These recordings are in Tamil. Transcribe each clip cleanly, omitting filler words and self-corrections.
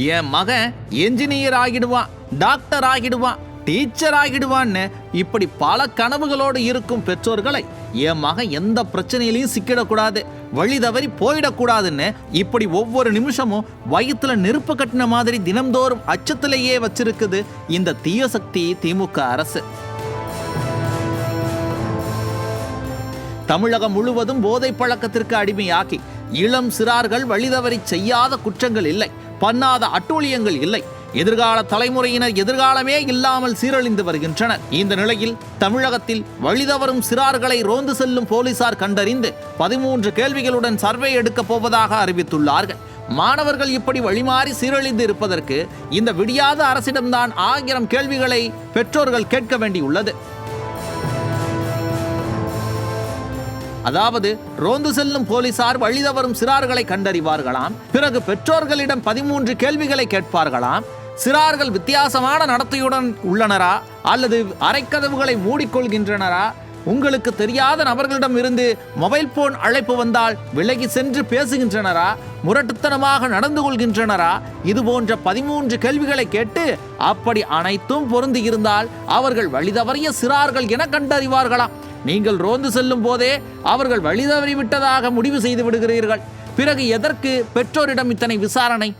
என் மகன் என்ஜினியர் ஆகிடுவான், டாக்டர் ஆகிடுவான், டீச்சர் ஆகிடுவான்னு இப்படி பல கனவுகளோடு இருக்கும் பெற்றோர்களை என் மகன் எந்த பிரச்சனையிலையும் சிக்கிடக்கூடாது, வழி தவறி போயிடக்கூடாதுன்னு இப்படி ஒவ்வொரு நிமிஷமும் வயிற்றுல நெருப்பு கட்டின மாதிரி தினம்தோறும் அச்சத்திலேயே வச்சிருக்குது இந்த தீய சக்தி திமுக அரசு. தமிழகம் முழுவதும் போதை பழக்கத்திற்கு அடிமையாக்கி இளம் சிறார்கள் வழிதவறி செய்யாத குற்றங்கள் இல்லை, பண்ணாத அட்டூழியங்கள் இல்லை. எதிர்கால தலைமுறையினர் எதிர்காலமே இல்லாமல் சீரழிந்து வருகின்றனர். இந்த நிலையில் தமிழகத்தில் வழிதவறும் சிறார்களை ரோந்து செல்லும் போலீசார் கண்டறிந்து 13 கேள்விகளுடன் சர்வே எடுக்கப் போவதாக அறிவித்துள்ளார்கள். மாணவர்கள் இப்படி வழிமாறி சீரழிந்து இருப்பதற்கு இந்த விடியாத அரசிடம்தான் 1000 கேள்விகளை பெற்றோர்கள் கேட்க வேண்டியுள்ளது. அதாவது ரோந்து செல்லும் போலீசார் வழிதவறும் சிறார்களை கண்டறிவார்களாம், பிறகு பெற்றோர்களிடம் 13 கேள்விகளை கேட்பார்களாம். சிறார்கள் வித்தியாசமான நடத்தையுடன் உள்ளனரா அல்லது அரைக்கதவுகளை மூடிக்கொள்கின்றனரா, உங்களுக்கு தெரியாத நபர்களிடம் இருந்து மொபைல் போன் அழைப்பு வந்தால் விலகி சென்று பேசுகின்றனரா, முரட்டுத்தனமாக நடந்து கொள்கின்றனரா, இது போன்ற 13 கேள்விகளை கேட்டு அப்படி அனைத்தும் பொருந்தி இருந்தால் அவர்கள் வழிதவறிய சிறார்கள் என கண்டறிவார்களாம். நீங்கள் ரோந்து செல்லும் போதே அவர்கள் வழிதவறிவிட்டதாக முடிவு செய்து விடுகிறீர்கள். பிறகு எதற்கு பெற்றோரிடம் இத்தனை விசாரணை?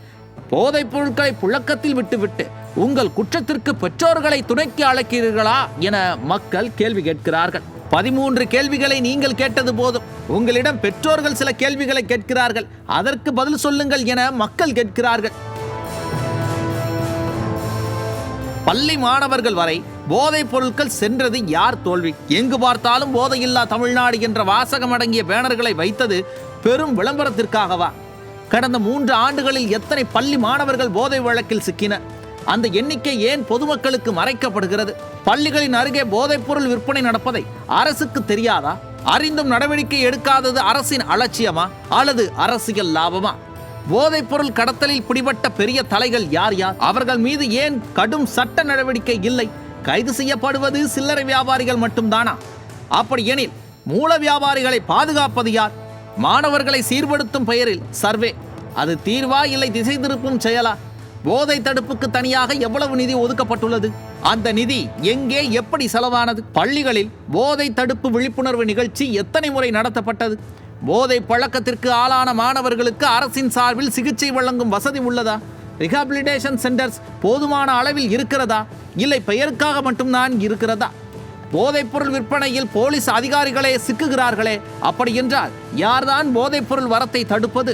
போதைப் பொருட்களை புழக்கத்தில் விட்டுவிட்டு உங்கள் குற்றத்திற்கு பெற்றோர்களை துணைக்கு அழைக்கிறீர்களா என மக்கள் கேள்வி கேட்கிறார்கள். 13 கேள்விகளை நீங்கள் கேட்டது போதும், உங்களிடம் பெற்றோர்கள் சில கேள்விகளை கேட்கிறார்கள், அதற்கு பதில் சொல்லுங்கள் என மக்கள் கேட்கிறார்கள். பள்ளி மாணவர்கள் வரை போதைப் பொருட்கள் சென்றது யார் தோல்வி? எங்கு பார்த்தாலும் போதையில்லா தமிழ்நாடு என்ற வாசகம் அடங்கிய பேனர்களை வைத்தது பெரும் விளம்பரத்திற்காகவா? கடந்த 3 ஆண்டுகளில் எத்தனை பள்ளி மாணவர்கள் போதை வழக்கில் சிக்கினர்? அந்த எண்ணிக்கை ஏன் பொதுமக்களுக்கு மறைக்கப்படுகிறது? பள்ளிகளின் அருகே போதைப் பொருள் விற்பனை நடப்பதை அரசுக்கு தெரியாதா? அறிந்தும் நடவடிக்கை எடுக்காதது அரசின் அலட்சியமா அல்லது அரசியல் லாபமா? போதைப் பொருள் கடத்தலில் பிடிபட்ட பெரிய தலைகள் யார் யார்? அவர்கள் மீது ஏன் கடும் சட்ட நடவடிக்கை இல்லை? கைது செய்யப்படுவது சில்லறை வியாபாரிகள் மட்டும்தானா? அப்படி எனில் மூல வியாபாரிகளை பாதுகாப்பது யார்? மாணவர்களை சீர்படுத்தும் பெயரில் சர்வே, அது தீர்வா இல்லை திசை திருப்பும் செயலா? போதை தடுப்புக்கு தனியாக எவ்வளவு நிதி ஒதுக்கப்பட்டுள்ளது? அந்த நிதி எங்கே, எப்படி செலவானது? பள்ளிகளில் போதை தடுப்பு விழிப்புணர்வு நிகழ்ச்சி எத்தனை முறை நடத்தப்பட்டது? போதை பழக்கத்திற்கு ஆளான மாணவர்களுக்கு அரசின் சார்பில் சிகிச்சை வழங்கும் வசதி உள்ளதா? ரிஹாபிலிடேஷன் சென்டர்ஸ் போதுமான அளவில் இருக்கிறதா, இல்லை பெயருக்காக மட்டும்தான் இருக்கிறதா? போதைப்பொருள் விற்பனையில் போலீஸ் அதிகாரிகளே சிக்குகிறார்களே, அப்படி என்றால் யார்தான் போதைப்பொருள் வரத்தை தடுப்பது?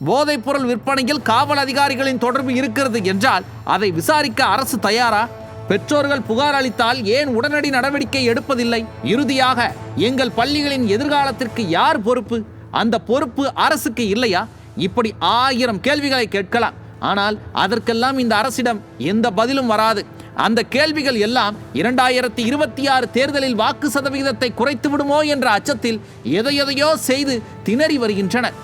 போதைப்பொருள் விற்பனையில் காவல் அதிகாரிகளின் தொடர்பு இருக்கிறது என்றால் அதை விசாரிக்க அரசு தயாரா? பெற்றோர்கள் புகார் அளித்தால் ஏன் உடனடி நடவடிக்கை எடுப்பதில்லை? இறுதியாக எங்கள் பள்ளிகளின் எதிர்காலத்திற்கு யார் பொறுப்பு? அந்த பொறுப்பு அரசுக்கு இல்லையா? இப்படி 1000 கேள்விகளை கேட்கலாம். ஆனால் அதற்கெல்லாம் இந்த அரசிடம் எந்த பதிலும் வராது. அந்த கேள்விகள் எல்லாம் 2026 தேர்தலில் வாக்கு சதவிகிதத்தை குறைத்து விடுமோ என்ற அச்சத்தில் எதையோ செய்து திணறி வருகின்றனர்.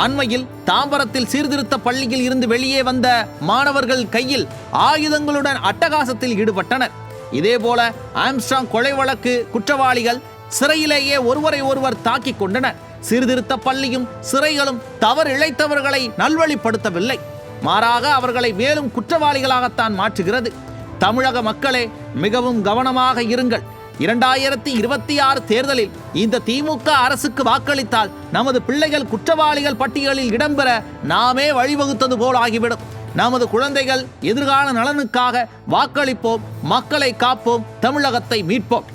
அண்மையில் தாம்பரத்தில் சீர்திருத்த பள்ளியில் இருந்து வெளியே வந்த மாணவர்கள் கையில் ஆயுதங்களுடன் அட்டகாசத்தில் ஈடுபட்டனர். இதேபோல ஆம்ஸ்ட்ராங் கொலை வழக்கு குற்றவாளிகள் சிறையிலேயே ஒருவரை ஒருவர் தாக்கிக் கொண்டனர். சீர்திருத்த பள்ளியும் சிறைகளும் தவறு இழைத்தவர்களை நல்வழிப்படுத்தவில்லை, மாறாக அவர்களை மேலும் குற்றவாளிகளாகத்தான் மாற்றுகிறது. தமிழக மக்களே மிகவும் கவனமாக இருங்கள். 2026 தேர்தலில் இந்த திமுக அரசுக்கு வாக்களித்தால் நமது பிள்ளைகள் குற்றவாளிகள் பட்டியலில் இடம்பெற நாமே வழிவகுத்தது போல் ஆகிவிடும். நமது குழந்தைகள் எதிர்கால நலனுக்காக வாக்களிப்போம், மக்களை காப்போம், தமிழகத்தை மீட்போம்.